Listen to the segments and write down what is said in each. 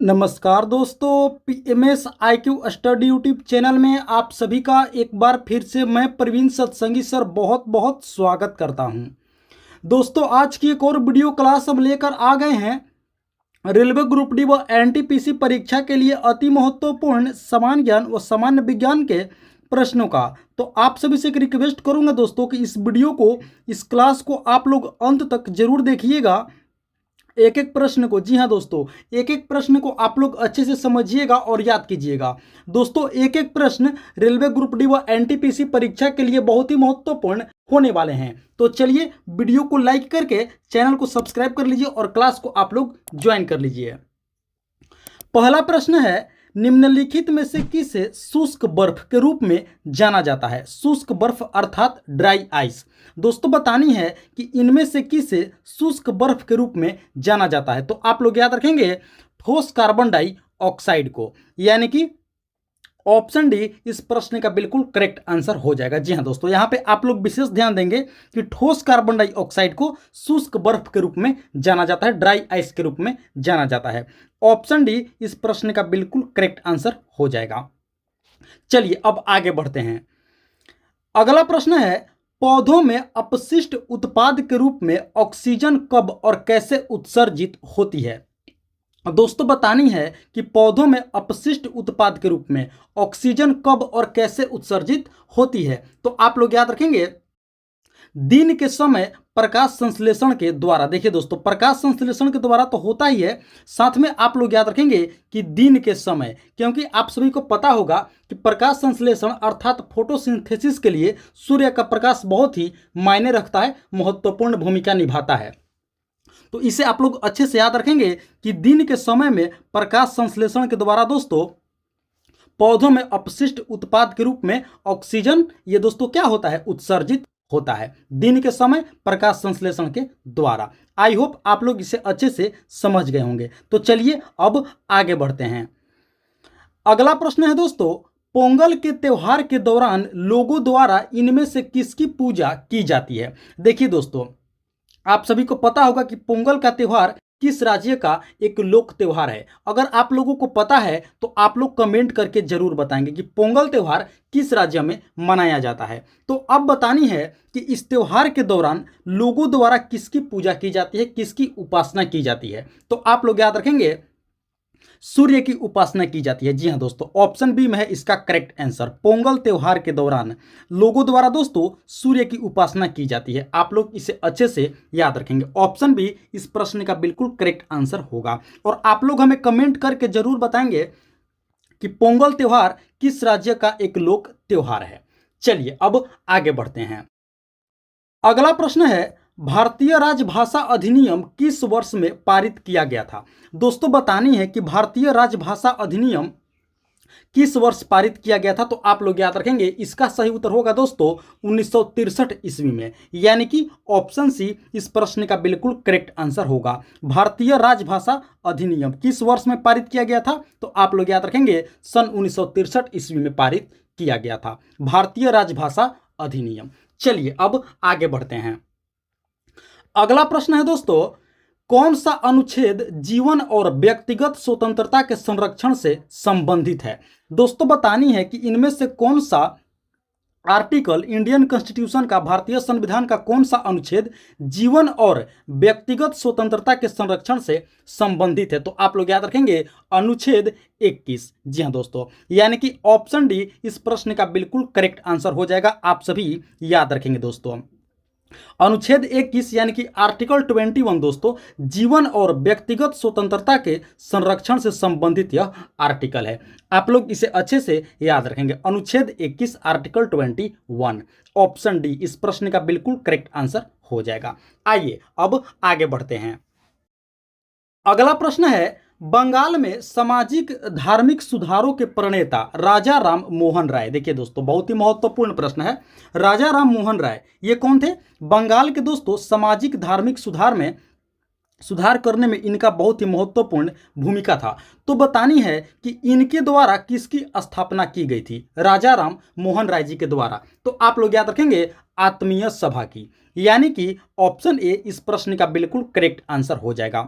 नमस्कार दोस्तों, PMS IQ study YouTube channel में आप सभी का एक बार फिर से मैं प्रवीण सत्संगी सर बहुत बहुत स्वागत करता हूं। दोस्तों, आज की एक और वीडियो क्लास हम लेकर आ गए हैं रेलवे ग्रुप डी व एनटीपीसी परीक्षा के लिए अति महत्वपूर्ण समान ज्ञान व सामान्य विज्ञान के प्रश्नों का। तो आप सभी से एक रिक्वेस्ट करूंगा दोस्तों कि इस वीडियो को, इस क्लास को आप लोग अंत तक जरूर देखिएगा। एक एक प्रश्न को, जी हाँ दोस्तों, एक एक प्रश्न को आप लोग अच्छे से समझिएगा और याद कीजिएगा। दोस्तों, एक एक प्रश्न रेलवे ग्रुप डी व एनटीपीसी परीक्षा के लिए बहुत ही महत्वपूर्ण होने वाले हैं। तो चलिए वीडियो को लाइक करके चैनल को सब्सक्राइब कर लीजिए और क्लास को आप लोग ज्वाइन कर लीजिए। पहला प्रश्न है, निम्नलिखित में से किसे शुष्क बर्फ के रूप में जाना जाता है? शुष्क बर्फ अर्थात ड्राई आइस। दोस्तों, बतानी है कि इनमें से किसे शुष्क बर्फ के रूप में जाना जाता है। तो आप लोग याद रखेंगे ठोस कार्बन डाइऑक्साइड को, यानी कि ऑप्शन डी इस प्रश्न का बिल्कुल करेक्ट आंसर हो जाएगा। जी हाँ दोस्तों, यहाँ पे आप लोग विशेष ध्यान देंगे कि ठोस कार्बन डाइऑक्साइड को शुष्क बर्फ के रूप में जाना जाता है, ड्राई आइस के रूप में जाना जाता है। ऑप्शन डी इस प्रश्न का बिल्कुल करेक्ट आंसर हो जाएगा। चलिए अब आगे बढ़ते हैं। अगला प्रश्न है, पौधों में अपशिष्ट उत्पाद के रूप में ऑक्सीजन कब और कैसे उत्सर्जित होती है? दोस्तों, बतानी है कि पौधों में अपशिष्ट उत्पाद के रूप में ऑक्सीजन कब और कैसे उत्सर्जित होती है। तो आप लोग याद रखेंगे दिन के समय प्रकाश संश्लेषण के द्वारा। देखिए दोस्तों, प्रकाश संश्लेषण के द्वारा तो होता ही है, साथ में आप लोग याद रखेंगे कि दिन के समय, क्योंकि आप सभी को पता होगा कि प्रकाश संश्लेषण अर्थात फोटोसिंथेसिस के लिए सूर्य का प्रकाश बहुत ही मायने रखता है, महत्वपूर्ण भूमिका निभाता है। तो इसे आप लोग अच्छे से याद रखेंगे कि दिन के समय में प्रकाश संश्लेषण के द्वारा दोस्तों पौधों में अपशिष्ट उत्पाद के रूप में ऑक्सीजन, ये दोस्तों क्या होता है, उत्सर्जित होता है दिन के समय प्रकाश संश्लेषण के द्वारा। आई होप आप लोग इसे अच्छे से समझ गए होंगे। तो चलिए अब आगे बढ़ते हैं। अगला प्रश्न है दोस्तों, पोंगल के त्योहार के दौरान लोगों द्वारा इनमें से किसकी पूजा की जाती है? देखिए दोस्तों, आप सभी को पता होगा कि पोंगल का त्यौहार किस राज्य का एक लोक त्यौहार है। अगर आप लोगों को पता है तो आप लोग कमेंट करके जरूर बताएंगे कि पोंगल त्यौहार किस राज्य में मनाया जाता है। तो अब बतानी है कि इस त्यौहार के दौरान लोगों द्वारा किसकी पूजा की जाती है, किसकी उपासना की जाती है। तो आप लोग याद रखेंगे सूर्य की उपासना की जाती है। जी हाँ दोस्तों, ऑप्शन बी में है इसका करेक्ट आंसर। पोंगल त्योहार के दौरान लोगों द्वारा दोस्तों सूर्य की उपासना की जाती है। आप लोग इसे अच्छे से याद रखेंगे। ऑप्शन बी इस प्रश्न का बिल्कुल करेक्ट आंसर होगा। और आप लोग हमें कमेंट करके जरूर बताएंगे कि पोंगल त्योहार किस राज्य का एक लोक त्योहार है। चलिए अब आगे बढ़ते हैं। अगला प्रश्न है, भारतीय राजभाषा अधिनियम किस वर्ष में पारित किया गया था? दोस्तों, बतानी है कि भारतीय राजभाषा अधिनियम किस वर्ष पारित किया गया था। तो आप लोग याद रखेंगे इसका सही उत्तर होगा दोस्तों 1963 ईस्वी में, यानी कि ऑप्शन सी इस प्रश्न का बिल्कुल करेक्ट आंसर होगा। भारतीय राजभाषा अधिनियम किस वर्ष में पारित किया गया था? तो आप लोग याद रखेंगे सन 1963 ईस्वी में पारित किया गया था भारतीय राजभाषा अधिनियम। चलिए अब आगे बढ़ते हैं। अगला प्रश्न है दोस्तों, कौन सा अनुच्छेद जीवन और व्यक्तिगत स्वतंत्रता के संरक्षण से संबंधित है? दोस्तों, बतानी है कि इनमें से कौन सा आर्टिकल इंडियन कॉन्स्टिट्यूशन का, भारतीय संविधान का कौन सा अनुच्छेद जीवन और व्यक्तिगत स्वतंत्रता के संरक्षण से संबंधित है। तो आप लोग याद रखेंगे अनुच्छेद 21। जी हाँ दोस्तों, यानी कि ऑप्शन डी इस प्रश्न का बिल्कुल करेक्ट आंसर हो जाएगा। आप सभी याद रखेंगे दोस्तों अनुच्छेद 21 यानी कि आर्टिकल 21 दोस्तों जीवन और व्यक्तिगत स्वतंत्रता के संरक्षण से संबंधित यह आर्टिकल है। आप लोग इसे अच्छे से याद रखेंगे। अनुच्छेद 21 आर्टिकल 21, ऑप्शन डी इस प्रश्न का बिल्कुल करेक्ट आंसर हो जाएगा। आइए अब आगे बढ़ते हैं। अगला प्रश्न है, बंगाल में सामाजिक धार्मिक सुधारों के प्रणेता राजा राम मोहन राय। देखिए दोस्तों, बहुत ही महत्वपूर्ण प्रश्न है। राजा राम मोहन राय ये कौन थे? बंगाल के दोस्तों सामाजिक धार्मिक सुधार करने में इनका बहुत ही महत्वपूर्ण भूमिका था। तो बतानी है कि इनके द्वारा किसकी स्थापना की गई थी? राजा राम मोहन राय जी के द्वारा। तो आप लोग याद रखेंगे आत्मीय सभा की, यानी कि ऑप्शन ए इस प्रश्न का बिल्कुल करेक्ट आंसर हो जाएगा।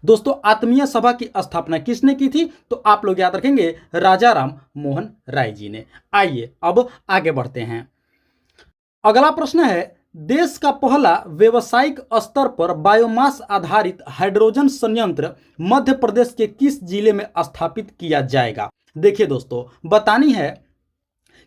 दोस्तों आत्मीय सभा की स्थापना किसने की थी? तो आप लोग याद रखेंगे राजा राम मोहन राय जी ने। आइए अब आगे बढ़ते हैं। अगला प्रश्न है, देश का पहला व्यवसायिक स्तर पर बायोमास आधारित हाइड्रोजन संयंत्र मध्य प्रदेश के किस जिले में स्थापित किया जाएगा? देखिए दोस्तों, बतानी है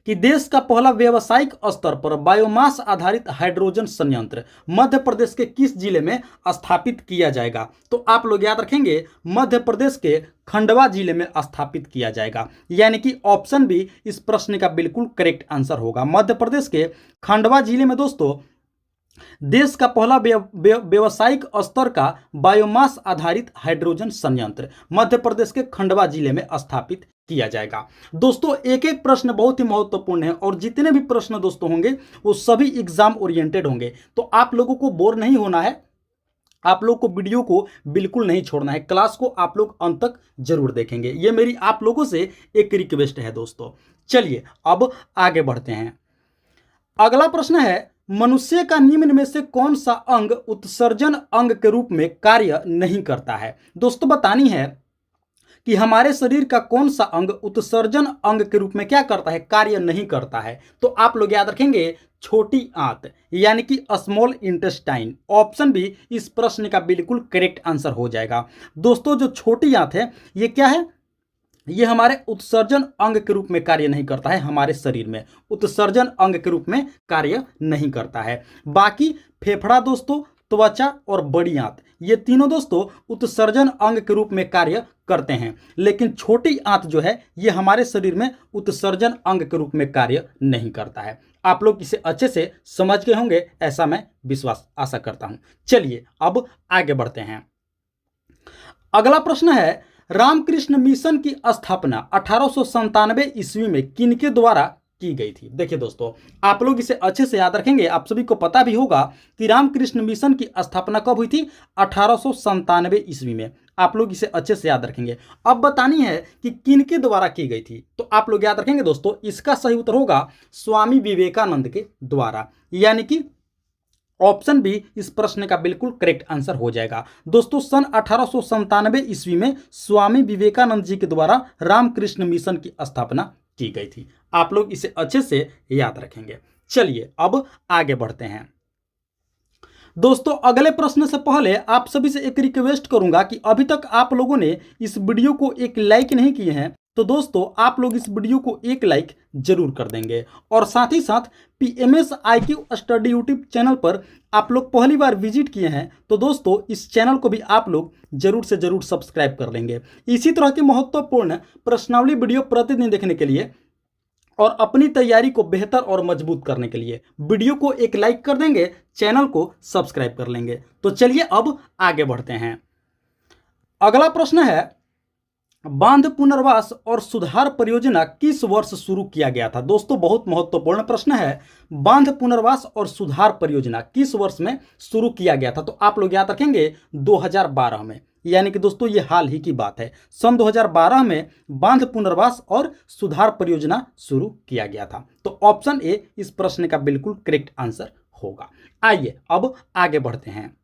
कि देश का पहला व्यावसायिक स्तर पर बायोमास आधारित हाइड्रोजन संयंत्र मध्य प्रदेश के किस जिले में स्थापित किया जाएगा? तो आप लोग याद रखेंगे मध्य प्रदेश के खंडवा जिले में स्थापित किया जाएगा। यानी कि ऑप्शन बी इस प्रश्न का बिल्कुल करेक्ट आंसर होगा। मध्य प्रदेश के खंडवा जिले में दोस्तों देश का पहला व्यवसायिक स्तर का बायोमास आधारित हाइड्रोजन संयंत्र मध्य प्रदेश के खंडवा जिले में स्थापित किया जाएगा। दोस्तों एक एक प्रश्न बहुत ही महत्वपूर्ण है और जितने भी प्रश्न दोस्तों होंगे वो सभी एग्जाम ओरिएंटेड होंगे, तो आप लोगों को बोर नहीं होना है। आप लोग को वीडियो को बिल्कुल नहीं छोड़ना है, क्लास को आप लोग अंत तक जरूर देखेंगे, ये मेरी आप लोगों से एक रिक्वेस्ट है दोस्तों। चलिए अब आगे बढ़ते हैं। अगला प्रश्न है, मनुष्य का निम्न में से कौन सा अंग उत्सर्जन अंग के रूप में कार्य नहीं करता है? दोस्तों बतानी है कि हमारे शरीर का कौन सा अंग उत्सर्जन अंग के रूप में क्या करता है, कार्य नहीं करता है? तो आप लोग याद रखेंगे छोटी आंत यानी कि स्मॉल इंटेस्टाइन। ऑप्शन बी इस प्रश्न का बिल्कुल करेक्ट आंसर हो जाएगा। दोस्तों जो छोटी आंत है ये क्या है? ये हमारे उत्सर्जन अंग के रूप में कार्य नहीं करता है, हमारे शरीर में उत्सर्जन अंग के रूप में कार्य नहीं करता है। बाकी फेफड़ा दोस्तों, त्वचा और बड़ी आंत ये तीनों दोस्तों उत्सर्जन अंग के रूप में कार्य करते हैं, लेकिन छोटी आंत जो है ये हमारे शरीर में उत्सर्जन अंग के रूप में कार्य नहीं करता है। आप लोग इसे अच्छे से समझ गए होंगे ऐसा मैं विश्वास आशा करता हूं। चलिए अब आगे बढ़ते हैं। अगला प्रश्न है, रामकृष्ण मिशन की स्थापना 1897 ईस्वी में किनके द्वारा की गई थी? देखिए दोस्तों आप लोग इसे अच्छे से याद रखेंगे, आप सभी को पता भी होगा कि रामकृष्ण मिशन की स्थापना कब हुई थी? 1897 ईस्वी में। आप लोग इसे अच्छे से याद रखेंगे। अब बतानी है कि किनके द्वारा की गई थी, तो आप लोग याद रखेंगे दोस्तों इसका सही उत्तर होगा स्वामी विवेकानंद के द्वारा। यानी कि ऑप्शन बी इस प्रश्न का बिल्कुल करेक्ट आंसर हो जाएगा। दोस्तों सन 1897 ईस्वी में स्वामी विवेकानंद जी के द्वारा रामकृष्ण मिशन की स्थापना की गई थी। आप लोग इसे अच्छे से याद रखेंगे। चलिए अब आगे बढ़ते हैं। दोस्तों अगले प्रश्न से पहले आप सभी से एक रिक्वेस्ट करूंगा कि अभी तक आप लोगों ने इस वीडियो को एक लाइक नहीं किए हैं, तो दोस्तों आप लोग इस वीडियो को एक लाइक जरूर कर देंगे। और साथ ही साथ PMS IQ study YouTube channel पर आप लोग पहली बार विजिट किए हैं तो दोस्तों इस चैनल को भी आप लोग जरूर से जरूर सब्सक्राइब कर लेंगे। इसी तरह की महत्वपूर्ण प्रश्नावली वीडियो प्रतिदिन देखने के लिए और अपनी तैयारी को बेहतर और मजबूत करने के लिए वीडियो को एक लाइक कर देंगे, चैनल को सब्सक्राइब कर लेंगे। तो चलिए अब आगे बढ़ते हैं। अगला प्रश्न है, बांध पुनर्वास और सुधार परियोजना किस वर्ष शुरू किया गया था? दोस्तों बहुत महत्वपूर्ण प्रश्न है। बांध पुनर्वास और सुधार परियोजना किस वर्ष में शुरू किया गया था? तो आप लोग याद रखेंगे 2012 में। यानी कि दोस्तों ये हाल ही की बात है, सन 2012 में बांध पुनर्वास और सुधार परियोजना शुरू किया गया था। तो ऑप्शन ए इस प्रश्न का बिल्कुल करेक्ट आंसर होगा। आइए अब आगे बढ़ते हैं।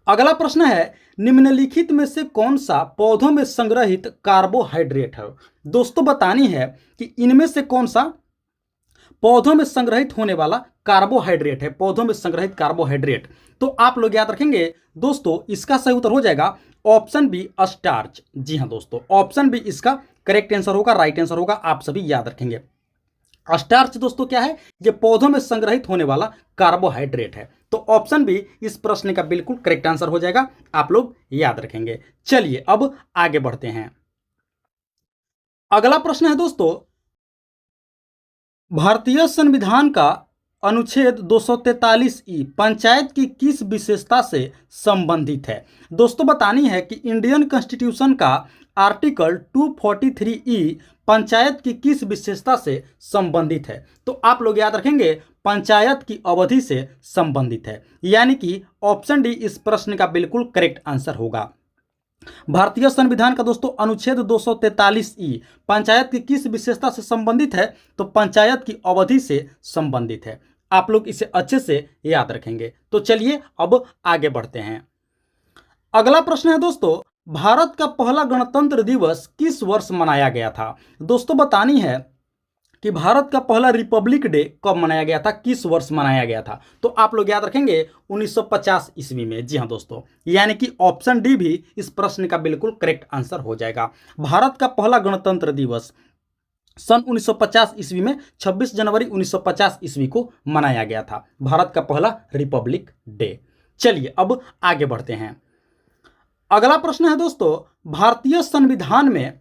अगला प्रश्न है, निम्नलिखित में से कौन सा पौधों में संग्रहित कार्बोहाइड्रेट है? दोस्तों बतानी है कि इनमें से कौन सा पौधों में संग्रहित होने वाला कार्बोहाइड्रेट है, पौधों में संग्रहित कार्बोहाइड्रेट। तो आप लोग याद रखेंगे दोस्तों इसका सही उत्तर हो जाएगा ऑप्शन बी स्टार्च। जी हाँ दोस्तों ऑप्शन बी इसका करेक्ट आंसर होगा, राइट आंसर होगा। आप सभी याद रखेंगे स्टार्च दोस्तों क्या है? ये पौधों में संग्रहित होने वाला कार्बोहाइड्रेट है। तो ऑप्शन बी इस प्रश्न का बिल्कुल करेक्ट आंसर हो जाएगा, आप लोग याद रखेंगे। चलिए अब आगे बढ़ते हैं। अगला प्रश्न है दोस्तों, भारतीय संविधान का अनुच्छेद 243 पंचायत की किस विशेषता से संबंधित है? दोस्तों बतानी है कि इंडियन कॉन्स्टिट्यूशन का आर्टिकल 243 पंचायत की किस विशेषता से संबंधित है? तो आप लोग याद रखेंगे पंचायत की अवधि से संबंधित है। यानी कि ऑप्शन डी इस प्रश्न का बिल्कुल करेक्ट आंसर होगा। भारतीय संविधान का दोस्तों अनुच्छेद 243 पंचायत की किस विशेषता से संबंधित है? तो पंचायत की अवधि से संबंधित है। आप लोग इसे अच्छे से याद रखेंगे। तो चलिए अब आगे बढ़ते हैं। अगला प्रश्न है दोस्तों, भारत का पहला गणतंत्र दिवस किस वर्ष मनाया गया था? दोस्तों बतानी है कि भारत का पहला रिपब्लिक डे कब मनाया गया था, किस वर्ष मनाया गया था? तो आप लोग याद रखेंगे 1950 ईस्वी में। जी हाँ दोस्तों, यानी कि ऑप्शन डी भी इस प्रश्न का बिल्कुल करेक्ट आंसर हो जाएगा। भारत का पहला गणतंत्र दिवस सन 1950 ईस्वी में 26 जनवरी 1950 ईस्वी को मनाया गया था, भारत का पहला रिपब्लिक डे। चलिए अब आगे बढ़ते हैं। अगला प्रश्न है दोस्तों, भारतीय संविधान में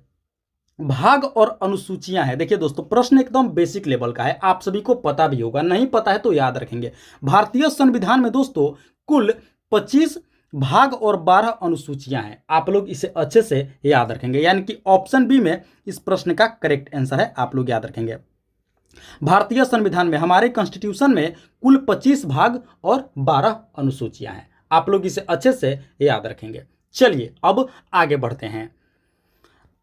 भाग और अनुसूचियां हैं। देखिए दोस्तों, प्रश्न एकदम बेसिक लेवल का है, आप सभी को पता भी होगा, नहीं पता है तो याद रखेंगे। भारतीय संविधान में दोस्तों कुल 25 भाग और 12 अनुसूचियां हैं। आप लोग इसे अच्छे से याद रखेंगे, यानी कि ऑप्शन बी में इस प्रश्न का करेक्ट आंसर है, आप लोग याद रखेंगे। भारतीय संविधान में, हमारे कॉन्स्टिट्यूशन में कुल 25 भाग और 12 अनुसूचियां हैं। आप लोग इसे अच्छे से याद रखेंगे। चलिए अब आगे बढ़ते हैं।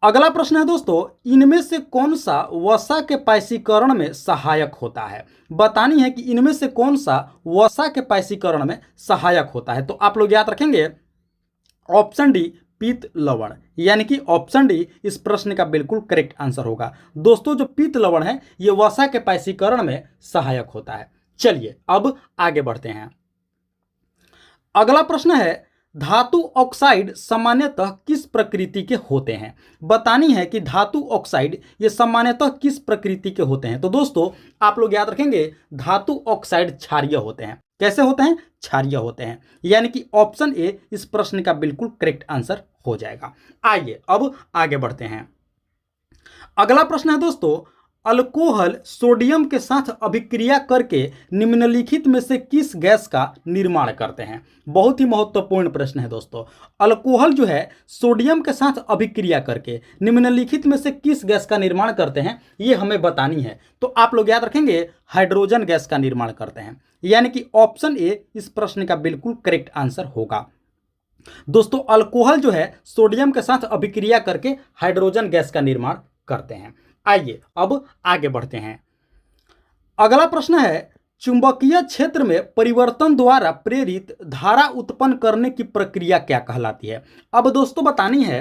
अगला प्रश्न है दोस्तों, इनमें से कौन सा वसा के पाइसीकरण में सहायक होता है? बतानी है कि इनमें से कौन सा वसा के पाइसीकरण में सहायक होता है। तो आप लोग याद रखेंगे ऑप्शन डी पीत लवण, यानी कि ऑप्शन डी इस प्रश्न का बिल्कुल करेक्ट आंसर होगा। दोस्तों जो पीत लवण है ये वसा के पाइसीकरण में सहायक होता है। चलिए अब आगे बढ़ते हैं। अगला प्रश्न है, धातु ऑक्साइड सामान्यतः किस प्रकृति के होते हैं? बतानी है कि धातु ऑक्साइड ये सामान्यतः किस प्रकृति के होते हैं। तो दोस्तों आप लोग याद रखेंगे धातु ऑक्साइड क्षारीय होते हैं। कैसे होते हैं? क्षारीय होते हैं, यानी कि ऑप्शन ए इस प्रश्न का बिल्कुल करेक्ट आंसर हो जाएगा। आइए अब आगे बढ़ते हैं। अगला प्रश्न है दोस्तों, अल्कोहल सोडियम के साथ अभिक्रिया करके निम्नलिखित में से किस गैस का निर्माण करते हैं? बहुत ही महत्वपूर्ण प्रश्न है दोस्तों। अल्कोहल जो है सोडियम के साथ अभिक्रिया करके निम्नलिखित में से किस गैस का निर्माण करते हैं, ये हमें बतानी है। तो आप लोग याद रखेंगे हाइड्रोजन गैस का निर्माण करते हैं, यानी कि ऑप्शन ए इस प्रश्न का बिल्कुल करेक्ट आंसर होगा। दोस्तों अल्कोहल जो है सोडियम के साथ अभिक्रिया करके हाइड्रोजन गैस का निर्माण करते हैं। आइए अब आगे बढ़ते हैं। अगला प्रश्न है, चुंबकीय क्षेत्र में परिवर्तन द्वारा प्रेरित धारा उत्पन्न करने की प्रक्रिया क्या कहलाती है? अब दोस्तों बतानी है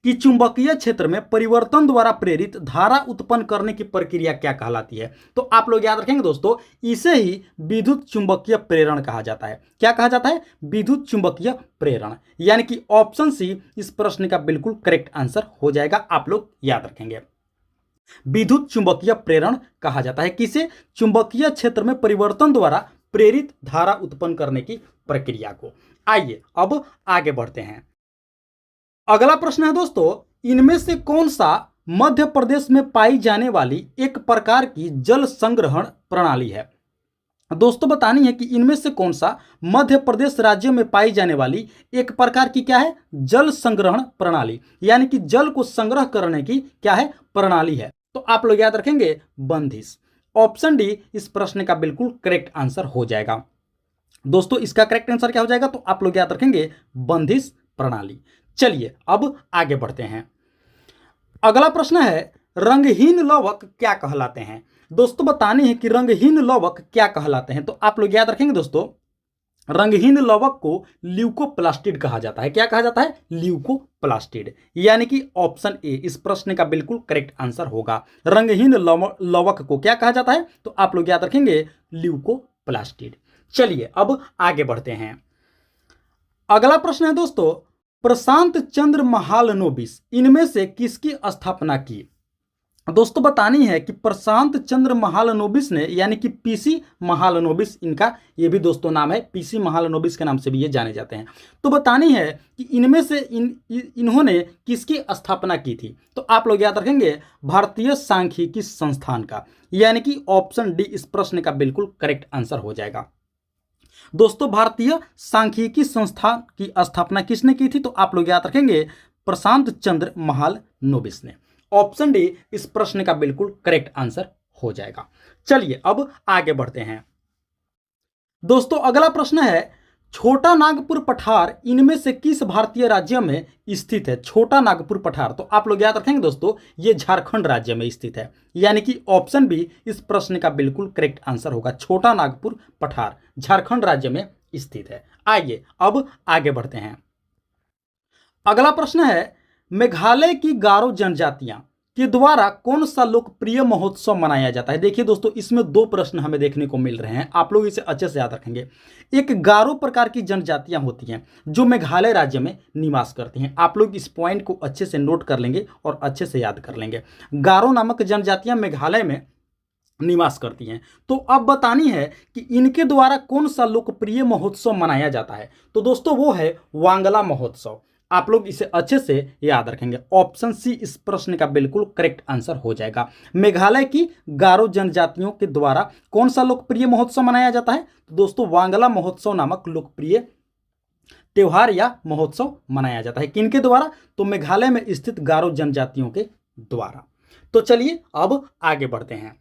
कि चुंबकीय क्षेत्र में परिवर्तन द्वारा प्रेरित धारा उत्पन्न करने की प्रक्रिया क्या कहलाती है। तो आप लोग याद रखेंगे दोस्तों, इसे ही विद्युत चुंबकीय प्रेरण कहा जाता है। क्या कहा जाता है? विद्युत चुंबकीय प्रेरण, यानी कि ऑप्शन सी इस प्रश्न का बिल्कुल करेक्ट आंसर हो जाएगा। आप लोग याद रखेंगे विद्युत चुंबकीय प्रेरण कहा जाता है किसे? चुंबकीय क्षेत्र में परिवर्तन द्वारा प्रेरित धारा उत्पन्न करने की प्रक्रिया को। आइए अब आगे बढ़ते हैं। अगला प्रश्न है दोस्तों, इनमें से कौन सा मध्य प्रदेश में पाई जाने वाली एक प्रकार की जल संग्रहण प्रणाली है? दोस्तों बतानी है कि इनमें से कौन सा मध्य प्रदेश राज्य में पाई जाने वाली एक प्रकार की क्या है? जल संग्रहण प्रणाली, यानी कि जल को संग्रह करने की क्या है? प्रणाली है। तो आप लोग याद रखेंगे बंदिश। ऑप्शन डी इस प्रश्न का बिल्कुल करेक्ट आंसर हो जाएगा। दोस्तों इसका करेक्ट आंसर क्या हो जाएगा? तो आप लोग याद रखेंगे बंदिश प्रणाली। चलिए अब आगे बढ़ते हैं। अगला प्रश्न है, रंगहीन लवक क्या कहलाते हैं? दोस्तों बतानी है कि रंगहीन लवक क्या कहलाते हैं। तो आप लोग याद रखेंगे दोस्तों, रंगहीन लवक को ल्यूकोप्लास्टिड कहा जाता है। क्या कहा जाता है? ल्यूकोप्लास्टिड, यानी कि ऑप्शन ए इस प्रश्न का बिल्कुल करेक्ट आंसर होगा। रंगहीन लवक को क्या कहा जाता है? तो आप लोग याद रखेंगे ल्यूकोप्लास्टिड। चलिए अब आगे बढ़ते हैं। अगला प्रश्न है दोस्तों, प्रशांत चंद्र महालनोबिस इनमें से किसकी स्थापना की? दोस्तों बतानी है कि प्रशांत चंद्र महालनोबिस ने, यानी कि पीसी महालनोबिस इनका ये भी दोस्तों नाम है, पीसी महालनोबिस के नाम से भी ये जाने जाते हैं। तो बतानी है कि इनमें से इन्होंने किसकी स्थापना की थी? तो आप लोग याद रखेंगे भारतीय सांख्यिकी संस्थान का, यानी कि ऑप्शन डी इस प्रश्न का बिल्कुल करेक्ट आंसर हो जाएगा। दोस्तों भारतीय सांख्यिकी संस्थान की स्थापना किसने की थी? तो आप लोग याद रखेंगे प्रशांत चंद्र महालनोबिस ने। ऑप्शन डी इस प्रश्न का बिल्कुल करेक्ट आंसर हो जाएगा। चलिए अब आगे बढ़ते हैं। दोस्तों अगला प्रश्न है, छोटा नागपुर पठार इनमें से किस भारतीय राज्य में स्थित है? छोटा नागपुर पठार, तो आप लोग याद रखेंगे दोस्तों ये झारखंड राज्य में स्थित है, यानी कि ऑप्शन बी इस प्रश्न का बिल्कुल करेक्ट आंसर होगा। छोटा नागपुर पठार झारखंड राज्य में स्थित है। आइए अब आगे बढ़ते हैं। अगला प्रश्न है, मेघालय की गारो जनजातियां के द्वारा कौन सा लोकप्रिय महोत्सव मनाया जाता है। देखिए दोस्तों, इसमें दो प्रश्न हमें देखने को मिल रहे हैं, आप लोग इसे अच्छे से याद रखेंगे। एक गारो प्रकार की जनजातियां होती हैं जो मेघालय राज्य में निवास करती हैं। आप लोग इस पॉइंट को अच्छे से नोट कर लेंगे और अच्छे से याद कर लेंगे। गारो नामक जनजातियां मेघालय में निवास करती हैं। तो अब बतानी है कि इनके द्वारा कौन सा लोकप्रिय महोत्सव मनाया जाता है। तो दोस्तों वो है वांगला महोत्सव। आप लोग इसे अच्छे से याद रखेंगे। ऑप्शन सी इस प्रश्न का बिल्कुल करेक्ट आंसर हो जाएगा। मेघालय की गारो जनजातियों के द्वारा कौन सा लोकप्रिय महोत्सव मनाया जाता है। तो दोस्तों वांगला महोत्सव नामक लोकप्रिय त्योहार या महोत्सव मनाया जाता है। किनके द्वारा। तो मेघालय में स्थित गारो जनजातियों के द्वारा। तो चलिए अब आगे बढ़ते हैं।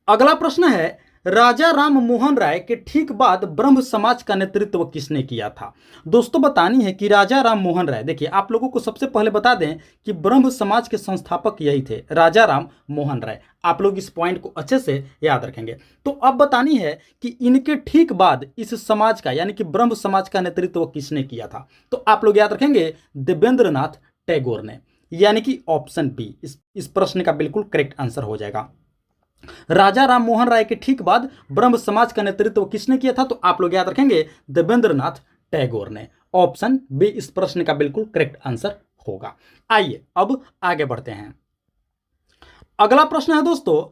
अगला प्रश्न है, राजा राम मोहन राय के ठीक बाद ब्रह्म समाज का नेतृत्व किसने किया था। दोस्तों बतानी है कि राजा राम मोहन राय, देखिए आप लोगों को सबसे पहले बता दें कि ब्रह्म समाज के संस्थापक यही थे, राजा राम मोहन राय। आप लोग इस पॉइंट को अच्छे से याद रखेंगे। तो अब बतानी है कि इनके ठीक बाद इस समाज का यानी कि ब्रह्म समाज का नेतृत्व किसने किया था। तो आप लोग याद रखेंगे देवेंद्रनाथ टैगोर ने, यानी कि ऑप्शन बी इस प्रश्न का बिल्कुल करेक्ट आंसर हो जाएगा। राजा राम मोहन राय के ठीक बाद ब्रह्म समाज का नेतृत्व किसने किया था। तो आप लोग याद रखेंगे देवेंद्रनाथ टैगोर ने। ऑप्शन बी इस प्रश्न का बिल्कुल करेक्ट आंसर होगा। आइए अब आगे बढ़ते हैं। अगला प्रश्न है दोस्तों,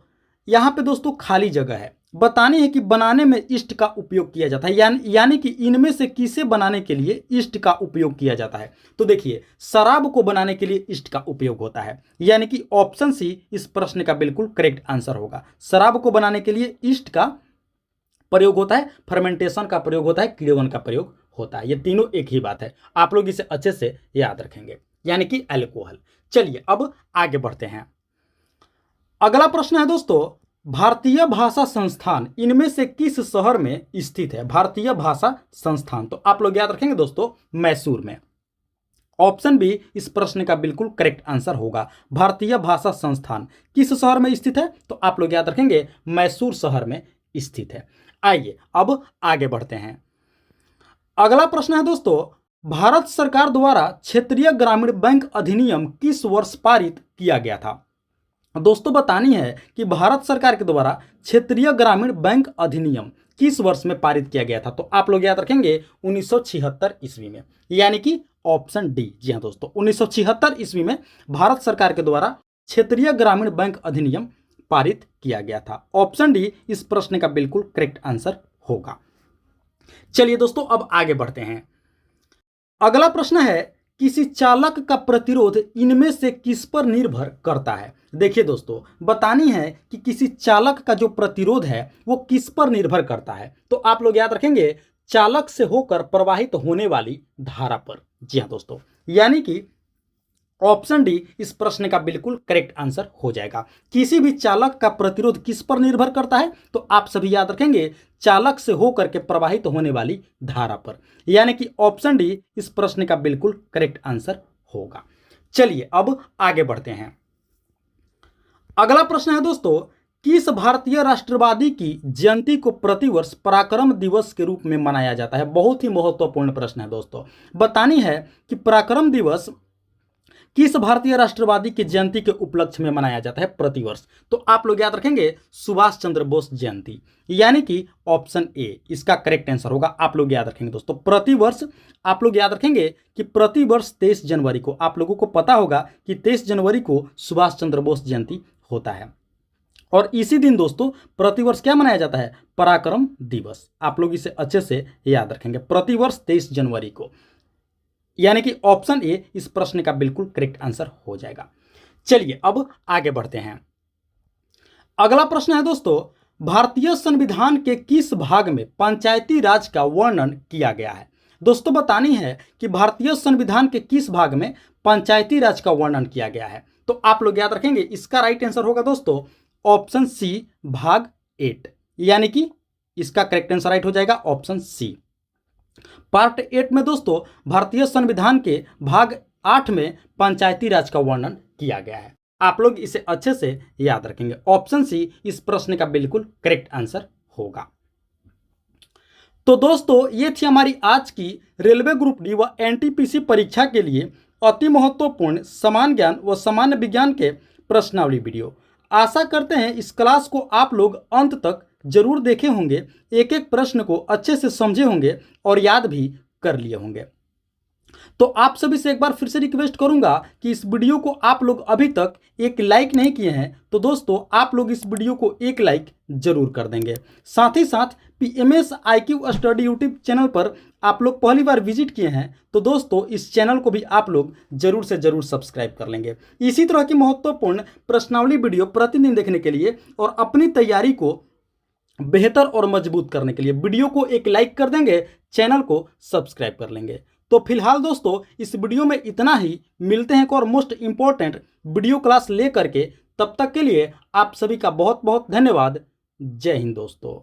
यहां पे दोस्तों खाली जगह है। बतानी है कि बनाने में ईस्ट का उपयोग किया जाता है, यानी कि इनमें से किसे बनाने के लिए ईस्ट का उपयोग किया जाता है। तो देखिए शराब को बनाने के लिए ईस्ट का उपयोग होता है, यानी कि ऑप्शन सी इस प्रश्न का बिल्कुल करेक्ट आंसर होगा। शराब को बनाने के लिए ईस्ट का प्रयोग होता है, फर्मेंटेशन का प्रयोग होता है, किण्वन का प्रयोग होता है। ये तीनों एक ही बात है, आप लोग इसे अच्छे से याद रखेंगे, यानी कि अल्कोहल। चलिए अब आगे बढ़ते हैं। अगला प्रश्न है दोस्तों, भारतीय भाषा संस्थान इनमें से किस शहर में स्थित है। भारतीय भाषा संस्थान, तो आप लोग याद रखेंगे दोस्तों मैसूर में। ऑप्शन बी इस प्रश्न का बिल्कुल करेक्ट आंसर होगा। भारतीय भाषा संस्थान किस शहर में स्थित है। तो आप लोग याद रखेंगे मैसूर शहर में स्थित है। आइए अब आगे बढ़ते हैं। अगला प्रश्न है दोस्तों, भारत सरकार द्वारा क्षेत्रीय ग्रामीण बैंक अधिनियम किस वर्ष पारित किया गया था। दोस्तों बतानी है कि भारत सरकार के द्वारा क्षेत्रीय ग्रामीण बैंक अधिनियम किस वर्ष में पारित किया गया था। तो आप लोग याद रखेंगे 1976 ईस्वी में, यानी कि ऑप्शन डी। जी हाँ दोस्तों 1976 ईस्वी में भारत सरकार के द्वारा क्षेत्रीय ग्रामीण बैंक अधिनियम पारित किया गया था। ऑप्शन डी इस प्रश्न का बिल्कुल करेक्ट आंसर होगा। चलिए दोस्तों अब आगे बढ़ते हैं। अगला प्रश्न है, किसी चालक का प्रतिरोध इनमें से किस पर निर्भर करता है। देखिए दोस्तों बतानी है कि किसी चालक का जो प्रतिरोध है वो किस पर निर्भर करता है। तो आप लोग याद रखेंगे चालक से होकर प्रवाहित होने वाली धारा पर। जी हाँ दोस्तों, यानी कि ऑप्शन डी इस प्रश्न का बिल्कुल करेक्ट आंसर हो जाएगा। किसी भी चालक का प्रतिरोध किस पर निर्भर करता है। तो आप सभी याद रखेंगे चालक से होकर के प्रवाहित होने वाली धारा पर, यानी कि ऑप्शन डी इस प्रश्न का बिल्कुल करेक्ट आंसर होगा। चलिए अब आगे बढ़ते हैं। अगला प्रश्न है दोस्तों, किस भारतीय राष्ट्रवादी की जयंती को प्रतिवर्ष पराक्रम दिवस के रूप में मनाया जाता है। बहुत ही महत्वपूर्ण प्रश्न है दोस्तों। बतानी है कि पराक्रम दिवस किस भारतीय राष्ट्रवादी की जयंती के उपलक्ष्य में मनाया जाता है प्रतिवर्ष। तो आप लोग याद रखेंगे सुभाष चंद्र बोस जयंती, यानी कि ऑप्शन ए इसका करेक्ट आंसर होगा। आप लोग याद रखेंगे दोस्तों प्रतिवर्ष, आप लोग याद रखेंगे कि प्रतिवर्ष 23 जनवरी को, आप लोगों को पता होगा कि 23 जनवरी को सुभाष चंद्र बोस जयंती होता है। और इसी दिन दोस्तों प्रतिवर्ष क्या मनाया जाता है, पराक्रम दिवस। आप लोग इसे अच्छे से याद रखेंगे, प्रतिवर्ष 23 जनवरी को, यानी कि ऑप्शन ए इस प्रश्न का बिल्कुल करेक्ट आंसर हो जाएगा। चलिए अब आगे बढ़ते हैं। अगला प्रश्न है दोस्तों, भारतीय संविधान के किस भाग में पंचायती राज का वर्णन किया गया है। दोस्तों बतानी है कि भारतीय संविधान के किस भाग में पंचायती राज का वर्णन किया गया है। तो आप लोग याद रखेंगे इसका राइट आंसर होगा दोस्तों ऑप्शन सी भाग 8, यानी कि इसका करेक्ट आंसर राइट हो जाएगा ऑप्शन सी। पार्ट 8 में दोस्तों भारतीय संविधान के भाग 8 में पंचायती राज का वर्णन किया गया है। आप लोग इसे अच्छे से याद रखेंगे, ऑप्शन सी इस प्रश्न का बिल्कुल करेक्ट आंसर होगा। तो दोस्तों ये थी हमारी आज की रेलवे ग्रुप डी व एनटीपीसी परीक्षा के लिए अति महत्वपूर्ण समान ज्ञान व सामान्य विज्ञान के प्रश्नावली वीडियो। आशा करते हैं इस क्लास को आप लोग अंत तक जरूर देखे होंगे, एक एक प्रश्न को अच्छे से समझे होंगे और याद भी कर लिए होंगे। तो आप सभी से एक बार फिर से रिक्वेस्ट करूंगा कि इस वीडियो को आप लोग अभी तक एक लाइक नहीं किए हैं तो दोस्तों आप लोग इस वीडियो को एक लाइक जरूर कर देंगे। साथ ही साथ PMS IQ study YouTube channel पर आप लोग पहली बार विजिट किए हैं तो दोस्तों इस चैनल को भी आप लोग जरूर से जरूर सब्सक्राइब कर लेंगे। इसी तरह की महत्वपूर्ण प्रश्नावली वीडियो प्रतिदिन देखने के लिए और अपनी तैयारी को बेहतर और मजबूत करने के लिए वीडियो को एक लाइक कर देंगे, चैनल को सब्सक्राइब कर लेंगे। तो फिलहाल दोस्तों इस वीडियो में इतना ही। मिलते हैं एक और मोस्ट इंपॉर्टेंट वीडियो क्लास ले करके, तब तक के लिए आप सभी का बहुत बहुत धन्यवाद। जय हिंद दोस्तों।